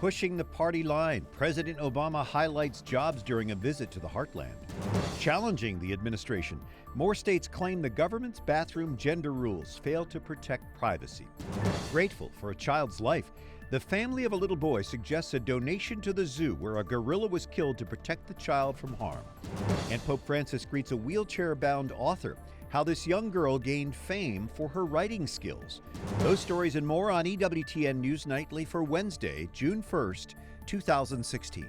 pushing the party line. President Obama highlights jobs during a visit to the heartland. Challenging the administration. More states claim the government's bathroom gender rules fail to protect privacy. Grateful for a child's life. The family of a little boy suggests a donation to the zoo where a gorilla was killed to protect the child from harm. And Pope Francis greets a wheelchair-bound author. How this young girl gained fame for her writing skills. Those stories and more on EWTN News Nightly for Wednesday, June 1st, 2016.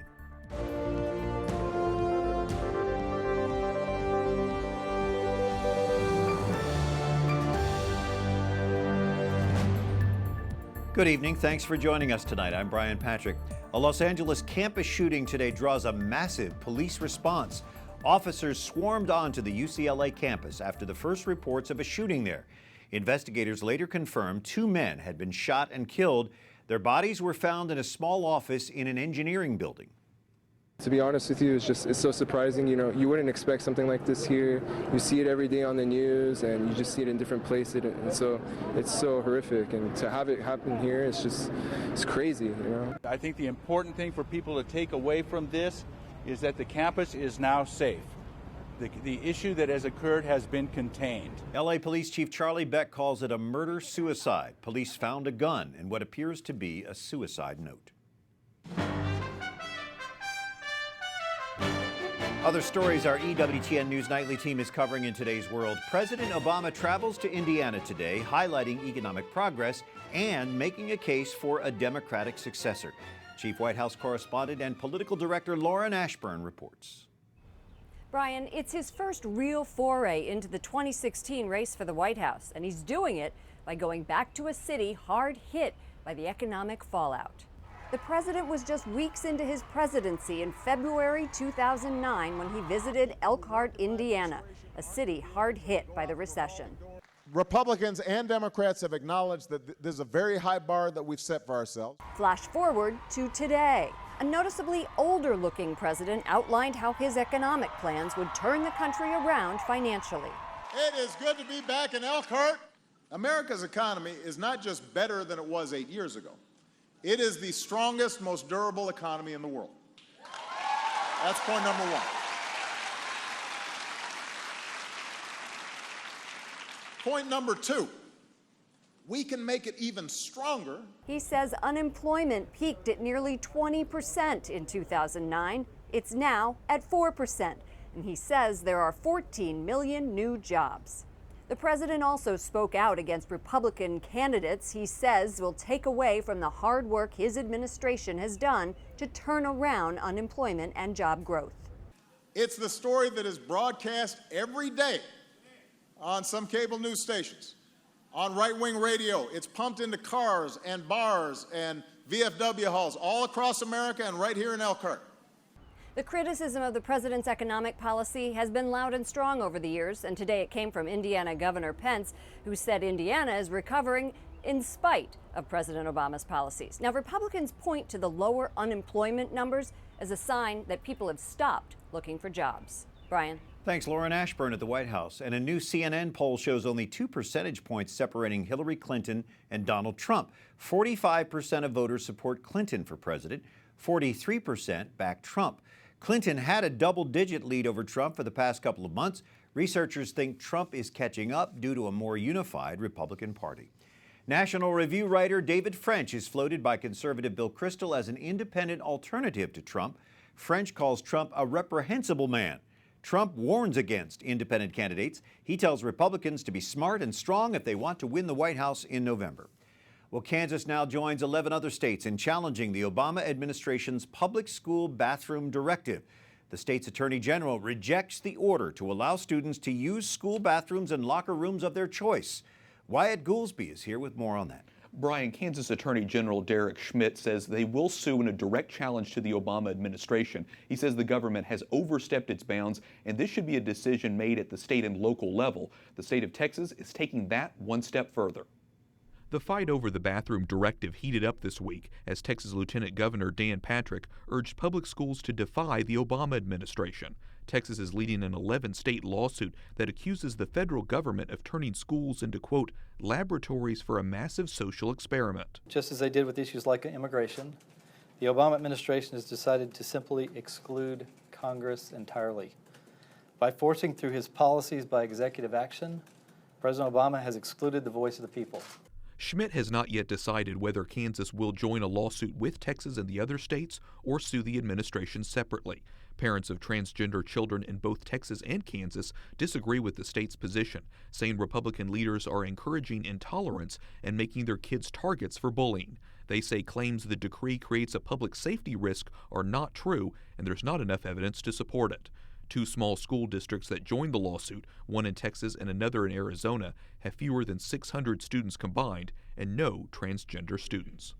Good evening. Thanks for joining us tonight. I'm Brian Patrick. A Los Angeles campus shooting today draws a massive police response. Officers swarmed onto the UCLA campus after the first reports of a shooting there. Investigators later confirmed 2 men had been shot and killed. Their bodies were found in a small office in an engineering building. To be honest with you, it's so surprising. You know, you wouldn't expect something like this here. You see it every day on the news, and you just see it in different places, and so it's so horrific. And to have it happen here, it's crazy, you know. I think the important thing for people to take away from this is that the campus is now safe. The issue that has occurred has been contained. LA Police Chief Charlie Beck calls it a murder-suicide. Police found a gun and what appears to be a suicide note. Other stories our EWTN News Nightly team is covering in today's world. President Obama travels to Indiana today, highlighting economic progress and making a case for a Democratic successor. Chief White House correspondent and political director Lauren Ashburn reports. Brian, it's his first real foray into the 2016 race for the White House, and he's doing it by going back to a city hard hit by the economic fallout. The president was just weeks into his presidency in February 2009 when he visited Elkhart, Indiana, a city hard hit by the recession. Republicans and Democrats have acknowledged that there's a very high bar that we've set for ourselves. Flash forward to today. A noticeably older-looking president outlined how his economic plans would turn the country around financially. It is good to be back in Elkhart. America's economy is not just better than it was 8 years ago. It is the strongest, most durable economy in the world. That's point number one. Point number two, we can make it even stronger. He says unemployment peaked at nearly 20% in 2009. It's now at 4%. And he says there are 14 million new jobs. The president also spoke out against Republican candidates he says will take away from the hard work his administration has done to turn around unemployment and job growth. It's the story that is broadcast every day on some cable news stations, on right-wing radio. It's pumped into cars and bars and VFW halls all across America and right here in Elkhart. The criticism of the president's economic policy has been loud and strong over the years, and today it came from Indiana Governor Pence, who said Indiana is recovering in spite of President Obama's policies. Now, Republicans point to the lower unemployment numbers as a sign that people have stopped looking for jobs. Brian. Thanks, Lauren Ashburn at the White House. And a new CNN poll shows only 2 percentage points separating Hillary Clinton and Donald Trump. 45% of voters support Clinton for president, 43% back Trump. Clinton had a double-digit lead over Trump for the past couple of months. Researchers think Trump is catching up due to a more unified Republican Party. National Review writer David French is floated by conservative Bill Kristol as an independent alternative to Trump. French calls Trump a reprehensible man. Trump warns against independent candidates. He tells Republicans to be smart and strong if they want to win the White House in November. Well, Kansas now joins 11 other states in challenging the Obama administration's public school bathroom directive. The state's attorney general rejects the order to allow students to use school bathrooms and locker rooms of their choice. Wyatt Goolsby is here with more on that. Brian, Kansas Attorney General Derek Schmidt says they will sue in a direct challenge to the Obama administration. He says the government has overstepped its bounds, and this should be a decision made at the state and local level. The state of Texas is taking that one step further. The fight over the bathroom directive heated up this week as Texas Lieutenant Governor Dan Patrick urged public schools to defy the Obama administration. Texas is leading an 11-state lawsuit that accuses the federal government of turning schools into, quote, laboratories for a massive social experiment. Just as they did with issues like immigration, The Obama administration has decided to simply exclude Congress entirely. By forcing through his policies by executive action, President Obama has excluded the voice of the people. Schmidt has not yet decided whether Kansas will join a lawsuit with Texas and the other states or sue the administration separately. Parents of transgender children in both Texas and Kansas disagree with the state's position, saying Republican leaders are encouraging intolerance and making their kids targets for bullying. They say claims the decree creates a public safety risk are not true, and there's not enough evidence to support it. Two small school districts that joined the lawsuit, one in Texas and another in Arizona, have fewer than 600 students combined and no transgender students.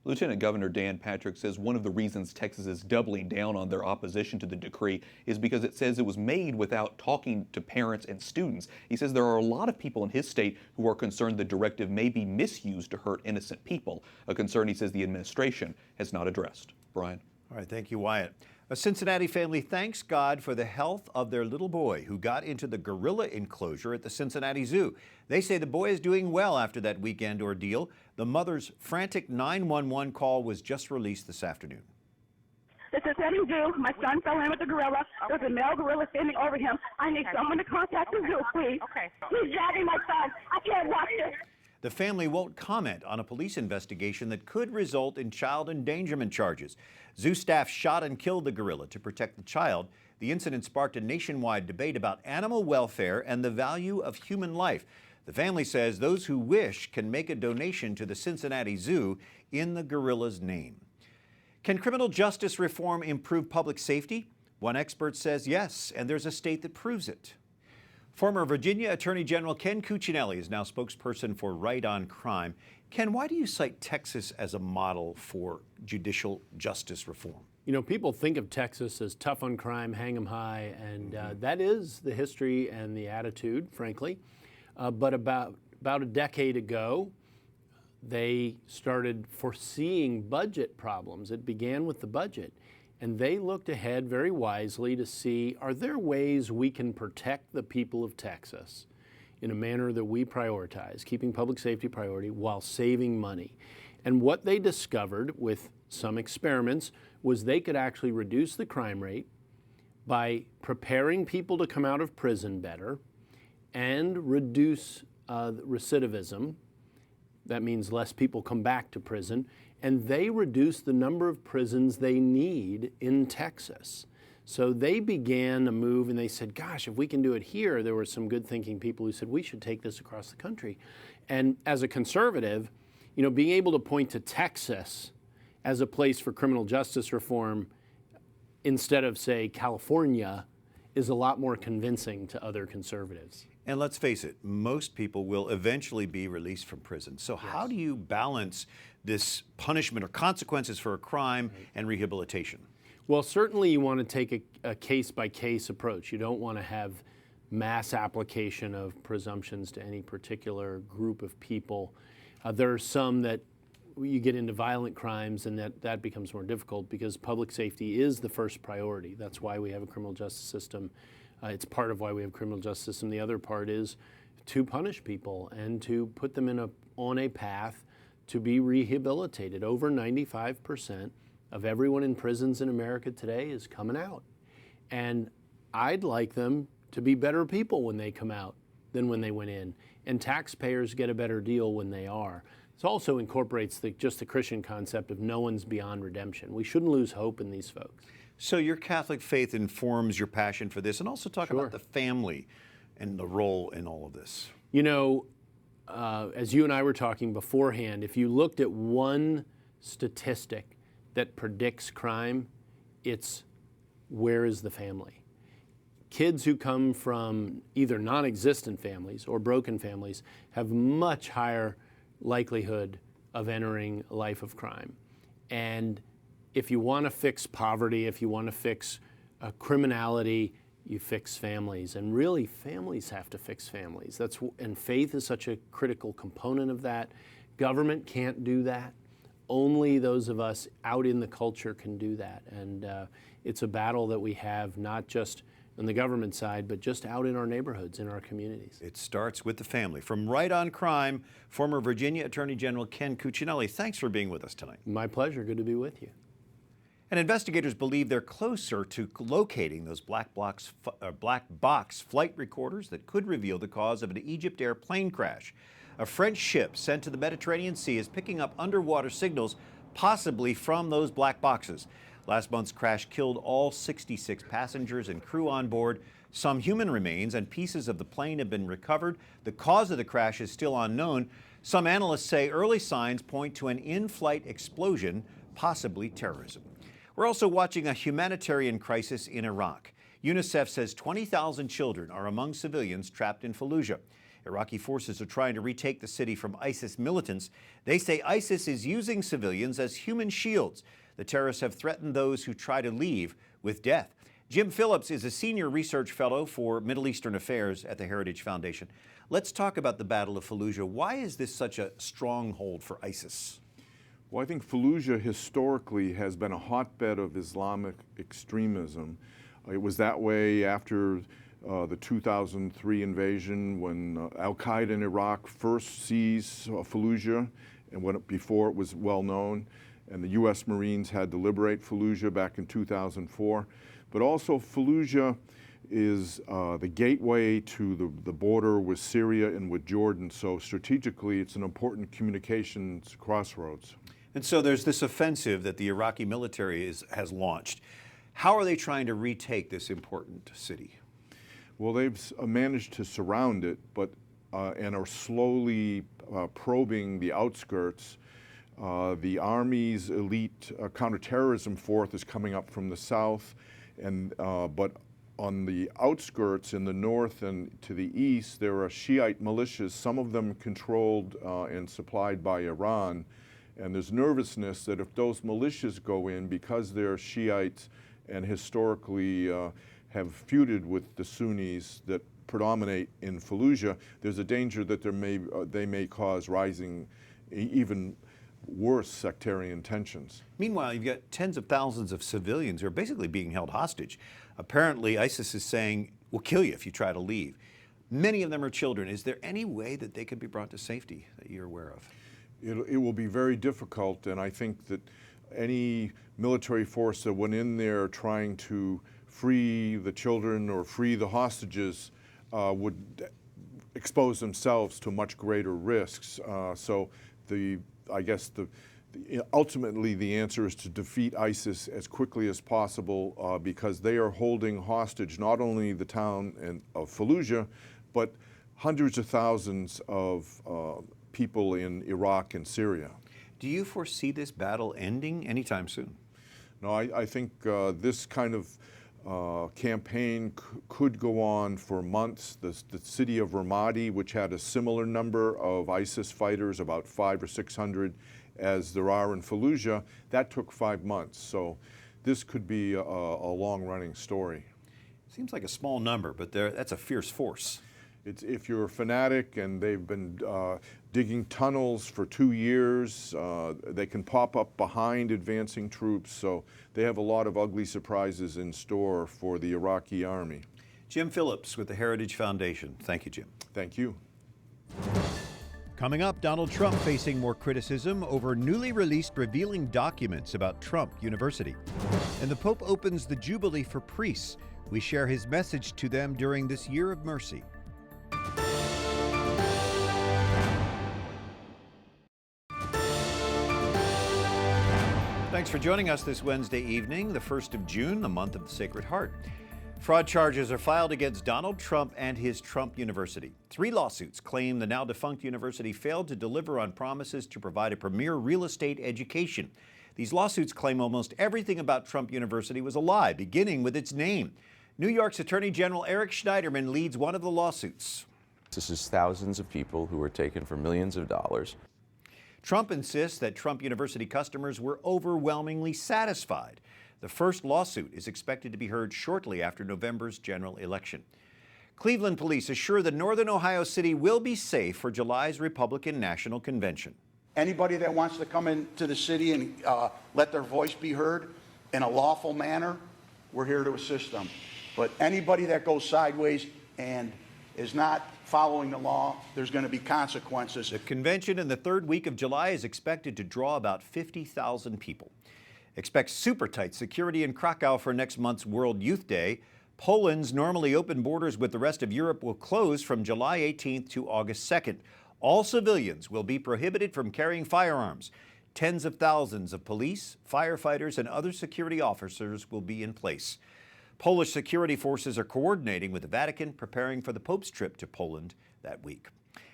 Lieutenant Governor Dan Patrick says one of the reasons Texas is doubling down on their opposition to the decree is because it says it was made without talking to parents and students. He says there are a lot of people in his state who are concerned the directive may be misused to hurt innocent people, a concern he says the administration has not addressed. Brian. All right, thank you, Wyatt. A Cincinnati family thanks God for the health of their little boy who got into the gorilla enclosure at the Cincinnati Zoo. They say the boy is doing well after that weekend ordeal. The mother's frantic 911 call was just released this afternoon. The Cincinnati Zoo, my son fell in with a gorilla. There's a male gorilla standing over him. I need someone to contact the zoo, please. Okay. He's dragging my son. I can't watch this. The family won't comment on a police investigation that could result in child endangerment charges. Zoo staff shot and killed the gorilla to protect the child. The incident sparked a nationwide debate about animal welfare and the value of human life. The family says those who wish can make a donation to the Cincinnati Zoo in the gorilla's name. Can criminal justice reform improve public safety? One expert says yes, and there's a state that proves it. Former Virginia Attorney General Ken Cuccinelli is now spokesperson for Right on Crime. Ken, why do you cite Texas as a model for judicial justice reform? You know, people think of Texas as tough on crime, hang 'em high, and that is the history and the attitude, frankly. But about a decade ago, they started foreseeing budget problems. It began with the budget. And they looked ahead very wisely to see, are there ways we can protect the people of Texas in a manner that we prioritize, keeping public safety priority while saving money? And what they discovered with some experiments was they could actually reduce the crime rate by preparing people to come out of prison better and reduce recidivism. That means less people come back to prison. And they reduced the number of prisons they need in Texas. So they began a move and they said, gosh, if we can do it here, there were some good thinking people who said we should take this across the country. And as a conservative, you know, being able to point to Texas as a place for criminal justice reform instead of, say, California is a lot more convincing to other conservatives. And let's face it, most people will eventually be released from prison. So how do you balance this punishment or consequences for a crime and rehabilitation? Well, certainly you want to take a case-by-case approach. You don't want to have mass application of presumptions to any particular group of people. There are some that you get into violent crimes and that becomes more difficult because public safety is the first priority. That's why we have a criminal justice system. It's part of why we have a criminal justice system. The other part is to punish people and to put them on a path to be rehabilitated. Over 95% of everyone in prisons in America today is coming out. And I'd like them to be better people when they come out than when they went in. And taxpayers get a better deal when they are. It also incorporates just the Christian concept of no one's beyond redemption. We shouldn't lose hope in these folks. So your Catholic faith informs your passion for this, and also talk about the family and the role in all of this. You know, as you and I were talking beforehand, if you looked at one statistic that predicts crime, it's where is the family? Kids who come from either non-existent families or broken families have much higher likelihood of entering a life of crime. And if you want to fix poverty, if you want to fix criminality, you fix families. And really, families have to fix families. And faith is such a critical component of that. Government can't do that. Only those of us out in the culture can do that. And it's a battle that we have not just on the government side, but just out in our neighborhoods, in our communities. It starts with the family. From Right on Crime, former Virginia Attorney General Ken Cuccinelli, thanks for being with us tonight. My pleasure. Good to be with you. And investigators believe they're closer to locating those black box flight recorders that could reveal the cause of an Egypt Air plane crash. A French ship sent to the Mediterranean Sea is picking up underwater signals, possibly from those black boxes. Last month's crash killed all 66 passengers and crew on board. Some human remains and pieces of the plane have been recovered. The cause of the crash is still unknown. Some analysts say early signs point to an in-flight explosion, possibly terrorism. We're also watching a humanitarian crisis in Iraq. UNICEF says 20,000 children are among civilians trapped in Fallujah. Iraqi forces are trying to retake the city from ISIS militants. They say ISIS is using civilians as human shields. The terrorists have threatened those who try to leave with death. Jim Phillips is a senior research fellow for Middle Eastern Affairs at the Heritage Foundation. Let's talk about the Battle of Fallujah. Why is this such a stronghold for ISIS? Well, I think Fallujah historically has been a hotbed of Islamic extremism. It was that way after the 2003 invasion, when al-Qaeda in Iraq first seized Fallujah, and before it was well known, and the U.S. Marines had to liberate Fallujah back in 2004. But also Fallujah is the gateway to the border with Syria and with Jordan, so strategically it's an important communications crossroads. And so there's this offensive that the Iraqi military has launched. How are they trying to retake this important city? Well, they've managed to surround it, but and are slowly probing the outskirts. The Army's elite counterterrorism force is coming up from the south, and but on the outskirts in the north and to the east, there are Shiite militias, some of them controlled and supplied by Iran. And there's nervousness that if those militias go in, because they're Shiites and historically have feuded with the Sunnis that predominate in Fallujah, there's a danger that they may cause rising, even worse sectarian tensions. Meanwhile, you've got tens of thousands of civilians who are basically being held hostage. Apparently, ISIS is saying, we'll kill you if you try to leave. Many of them are children. Is there any way that they could be brought to safety that you're aware of? It will be very difficult, and I think that any military force that went in there trying to free the children or free the hostages would expose themselves to much greater risks. I guess ultimately the answer is to defeat ISIS as quickly as possible because they are holding hostage not only the town of Fallujah, but hundreds of thousands of people in Iraq and Syria. Do you foresee this battle ending anytime soon? No, I think this kind of campaign could go on for months. The city of Ramadi, which had a similar number of ISIS fighters, about 500 or 600, as there are in Fallujah, that took 5 months. So this could be a long-running story. Seems like a small number, but that's a fierce force. If you're a fanatic and they've been digging tunnels for 2 years, they can pop up behind advancing troops, so they have a lot of ugly surprises in store for the Iraqi army. Jim Phillips with the Heritage Foundation. Thank you, Jim. Thank you. Coming up, Donald Trump facing more criticism over newly released revealing documents about Trump University. And the Pope opens the Jubilee for priests. We share his message to them during this year of mercy. Thanks for joining us this Wednesday evening, the 1st of June, the month of the Sacred Heart. Fraud charges are filed against Donald Trump and his Trump University. 3 lawsuits claim the now defunct university failed to deliver on promises to provide a premier real estate education. These lawsuits claim almost everything about Trump University was a lie, beginning with its name. New York's Attorney General Eric Schneiderman leads one of the lawsuits. This is thousands of people who were taken for millions of dollars. Trump insists that Trump University customers were overwhelmingly satisfied. The first lawsuit is expected to be heard shortly after November's general election. Cleveland police assure that Northern Ohio City will be safe for July's Republican National Convention. Anybody that wants to come into the city and let their voice be heard in a lawful manner, we're here to assist them. But anybody that goes sideways and is not following the law, there's going to be consequences. The convention in the third week of July is expected to draw about 50,000 people. Expect super tight security in Krakow for next month's World Youth Day. Poland's normally open borders with the rest of Europe will close from July 18th to August 2nd. All civilians will be prohibited from carrying firearms. Tens of thousands of police, firefighters, and other security officers will be in place. Polish security forces are coordinating with the Vatican, preparing for the Pope's trip to Poland that week.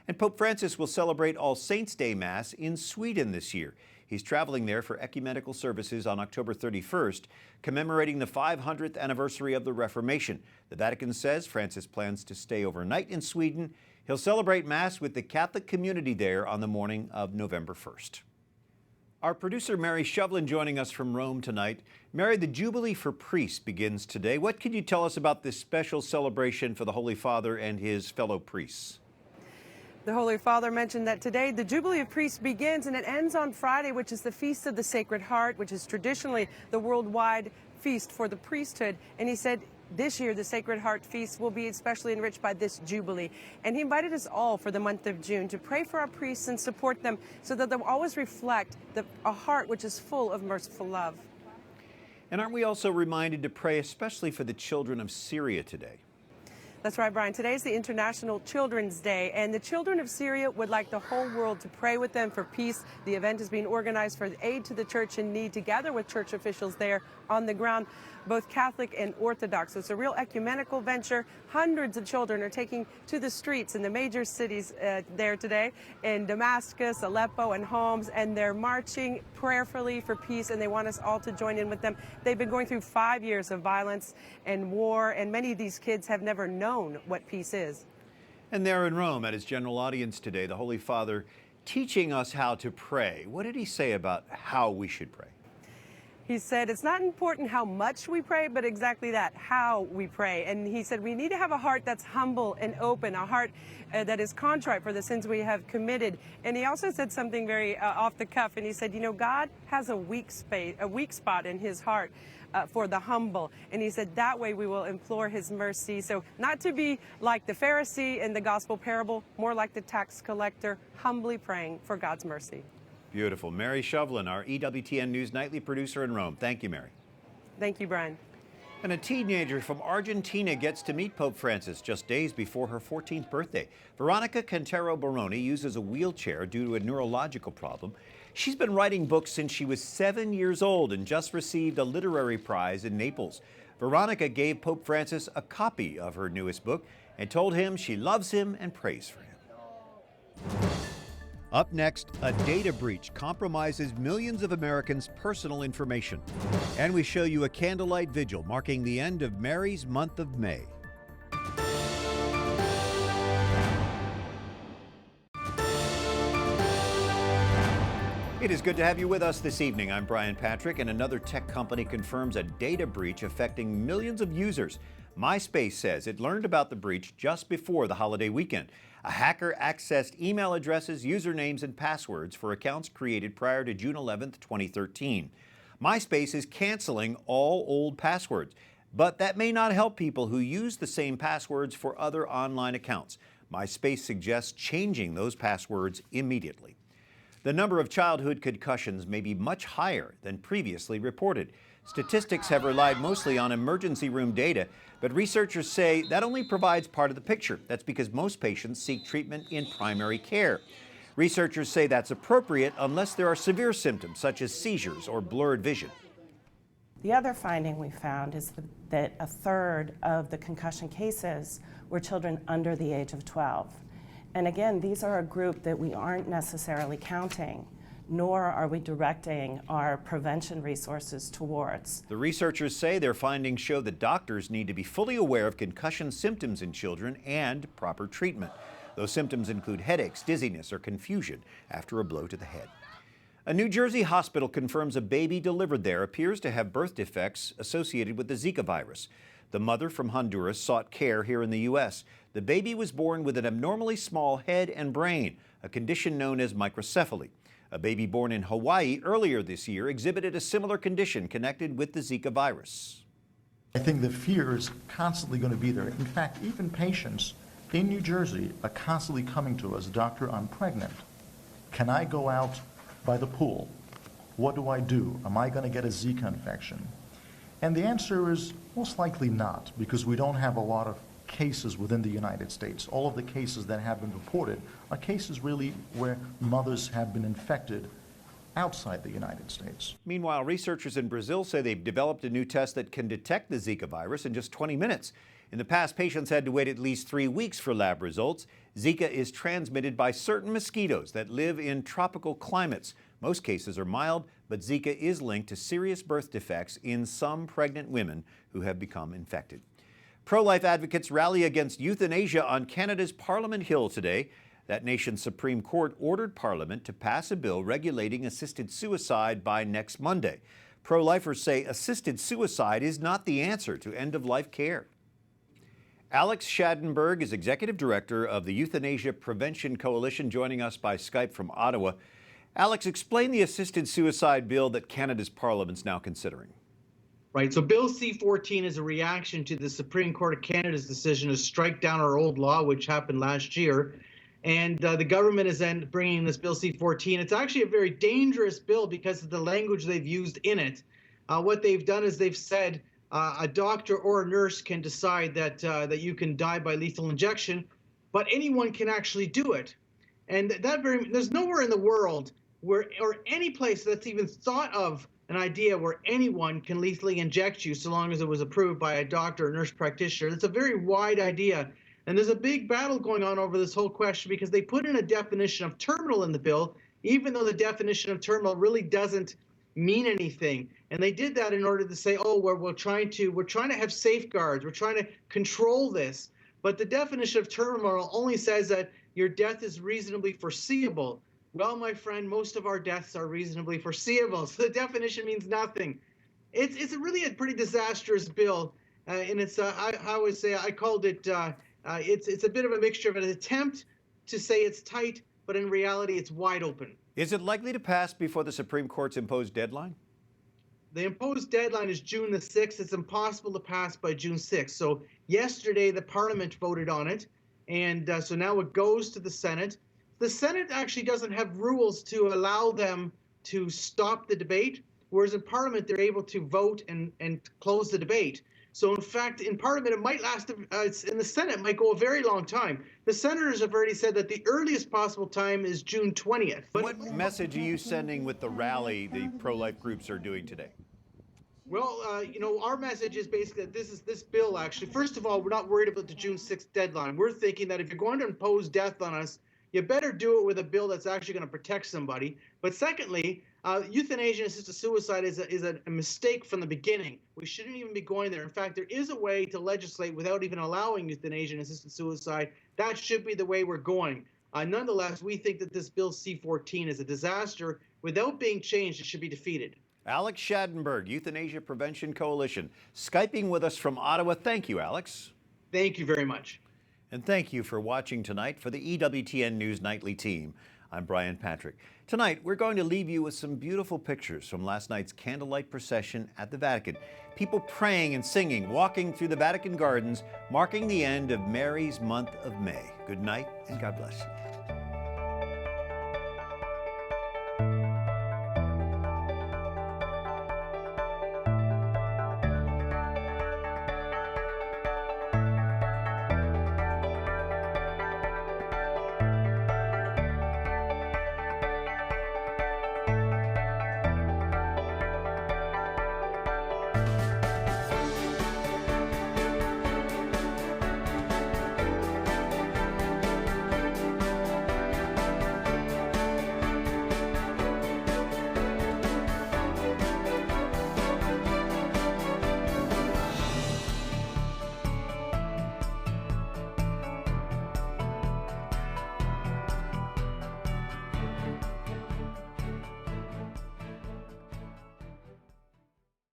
And Pope Francis will celebrate All Saints' Day Mass in Sweden this year. He's traveling there for ecumenical services on October 31st, commemorating the 500th anniversary of the Reformation. The Vatican says Francis plans to stay overnight in Sweden. He'll celebrate Mass with the Catholic community there on the morning of November 1st. Our producer, Mary Shovlain, joining us from Rome tonight. Mary, the Jubilee for Priests begins today. What can you tell us about this special celebration for the Holy Father and his fellow priests? The Holy Father mentioned that today the Jubilee of Priests begins and it ends on Friday, which is the Feast of the Sacred Heart, which is traditionally the worldwide feast for the priesthood. And he said this year the Sacred Heart Feast will be especially enriched by this Jubilee. And he invited us all for the month of June to pray for our priests and support them so that they'll always reflect a heart which is full of merciful love. And aren't we also reminded to pray especially for the children of Syria today? That's right, Brian. Today is the International Children's Day, and the children of Syria would like the whole world to pray with them for peace. The event is being organized for aid to the church in need, together with church officials there on the ground, both Catholic and Orthodox. So it's a real ecumenical venture. Hundreds of children are taking to the streets in the major cities there today, in Damascus, Aleppo, and Homs, and they're marching prayerfully for peace, and they want us all to join in with them. They've been going through 5 years of violence and war, and many of these kids have never known what peace is. And there in Rome at his general audience today, the Holy Father teaching us how to pray. What did he say about how we should pray? He said it's not important how much we pray, but exactly that, how we pray. And he said we need to have a heart that's humble and open, a heart that is contrite for the sins we have committed. And he also said something very off the cuff, and he said, you know, God has a weak spot in his heart for the humble. And he said that way we will implore his mercy. So not to be like the Pharisee in the gospel parable, more like the tax collector, humbly praying for God's mercy. Beautiful. Mary Shovlain, our EWTN News Nightly producer in Rome. Thank you, Mary. Thank you, Brian. And a teenager from Argentina gets to meet Pope Francis just days before her 14th birthday. Veronica Quintero Baroni uses a wheelchair due to a neurological problem. She's been writing books since she was 7 years old and just received a literary prize in Naples. Veronica gave Pope Francis a copy of her newest book and told him she loves him and prays for him. Up next, a data breach compromises millions of Americans' personal information. And we show you a candlelight vigil marking the end of Mary's month of May. It is good to have you with us this evening. I'm Brian Patrick, and another tech company confirms a data breach affecting millions of users. MySpace says it learned about the breach just before the holiday weekend. A hacker accessed email addresses, usernames, and passwords for accounts created prior to June 11, 2013. MySpace is canceling all old passwords, but that may not help people who use the same passwords for other online accounts. MySpace suggests changing those passwords immediately. The number of childhood concussions may be much higher than previously reported. Statistics have relied mostly on emergency room data, but researchers say that only provides part of the picture. That's because most patients seek treatment in primary care. Researchers say that's appropriate unless there are severe symptoms such as seizures or blurred vision. The other finding we found is that a third of the concussion cases were children under the age of 12. And again, these are a group that we aren't necessarily counting, nor are we directing our prevention resources towards. The researchers say their findings show that doctors need to be fully aware of concussion symptoms in children and proper treatment. Those symptoms include headaches, dizziness, or confusion after a blow to the head. A New Jersey hospital confirms a baby delivered there appears to have birth defects associated with the Zika virus. The mother from Honduras sought care here in the U.S. The baby was born with an abnormally small head and brain, a condition known as microcephaly. A baby born in Hawaii earlier this year exhibited a similar condition connected with the Zika virus. I think the fear is constantly going to be there. In fact, even patients in New Jersey are constantly coming to us, "Doctor, I'm pregnant. Can I go out by the pool? What do I do? Am I going to get a Zika infection?" And the answer is most likely not, because we don't have a lot of cases within the United States. All of the cases that have been reported are cases really where mothers have been infected outside the United States. Meanwhile, researchers in Brazil say they've developed a new test that can detect the Zika virus in just 20 minutes. In the past, patients had to wait at least 3 weeks for lab results. Zika is transmitted by certain mosquitoes that live in tropical climates. Most cases are mild, but Zika is linked to serious birth defects in some pregnant women who have become infected. Pro-life advocates rally against euthanasia on Canada's Parliament Hill today. That nation's Supreme Court ordered Parliament to pass a bill regulating assisted suicide by next Monday. Pro-lifers say assisted suicide is not the answer to end-of-life care. Alex Schadenberg is Executive Director of the Euthanasia Prevention Coalition, joining us by Skype from Ottawa. Alex, explain the assisted suicide bill that Canada's Parliament's now considering. Right, so Bill C-14 is a reaction to the Supreme Court of Canada's decision to strike down our old law, which happened last year. And the government is then bringing this Bill C-14. It's actually a very dangerous bill because of the language they've used in it. What they've done is they've said a doctor or a nurse can decide that you can die by lethal injection, but anyone can actually do it. And there's nowhere in the world where, or any place that's even thought of an idea where anyone can lethally inject you so long as it was approved by a doctor or nurse practitioner. It's a very wide idea. And there's a big battle going on over this whole question because they put in a definition of terminal in the bill, even though the definition of terminal really doesn't mean anything. And they did that in order to say, oh, we're trying to have safeguards, we're trying to control this. But the definition of terminal only says that your death is reasonably foreseeable. Well, my friend, most of our deaths are reasonably foreseeable, so the definition means nothing. It's really a pretty disastrous bill, and it's I would say I called it it's a bit of a mixture of an attempt to say it's tight, but in reality it's wide open. Is it likely to pass before the Supreme Court's imposed deadline? The imposed deadline is June the 6th. It's impossible to pass by June 6th. So yesterday the Parliament voted on it, and so now it goes to the Senate. The Senate actually doesn't have rules to allow them to stop the debate, whereas in Parliament they're able to vote and close the debate. So in fact, in Parliament it might last, in the Senate it might go a very long time. The senators have already said that the earliest possible time is June 20th. What message are you sending with the rally the pro-life groups are doing today? Well, our message is basically that this bill actually, first of all, we're not worried about the June 6th deadline. We're thinking that if you're going to impose death on us, you better do it with a bill that's actually going to protect somebody. But secondly, euthanasia and assisted suicide is a mistake from the beginning. We shouldn't even be going there. In fact, there is a way to legislate without even allowing euthanasia and assisted suicide. That should be the way we're going. Nonetheless, we think that this Bill C-14 is a disaster. Without being changed, it should be defeated. Alex Schadenberg, Euthanasia Prevention Coalition, Skyping with us from Ottawa. Thank you, Alex. Thank you very much. And thank you for watching tonight. For the EWTN News Nightly team, I'm Brian Patrick. Tonight, we're going to leave you with some beautiful pictures from last night's candlelight procession at the Vatican. People praying and singing, walking through the Vatican gardens, marking the end of Mary's month of May. Good night and God bless.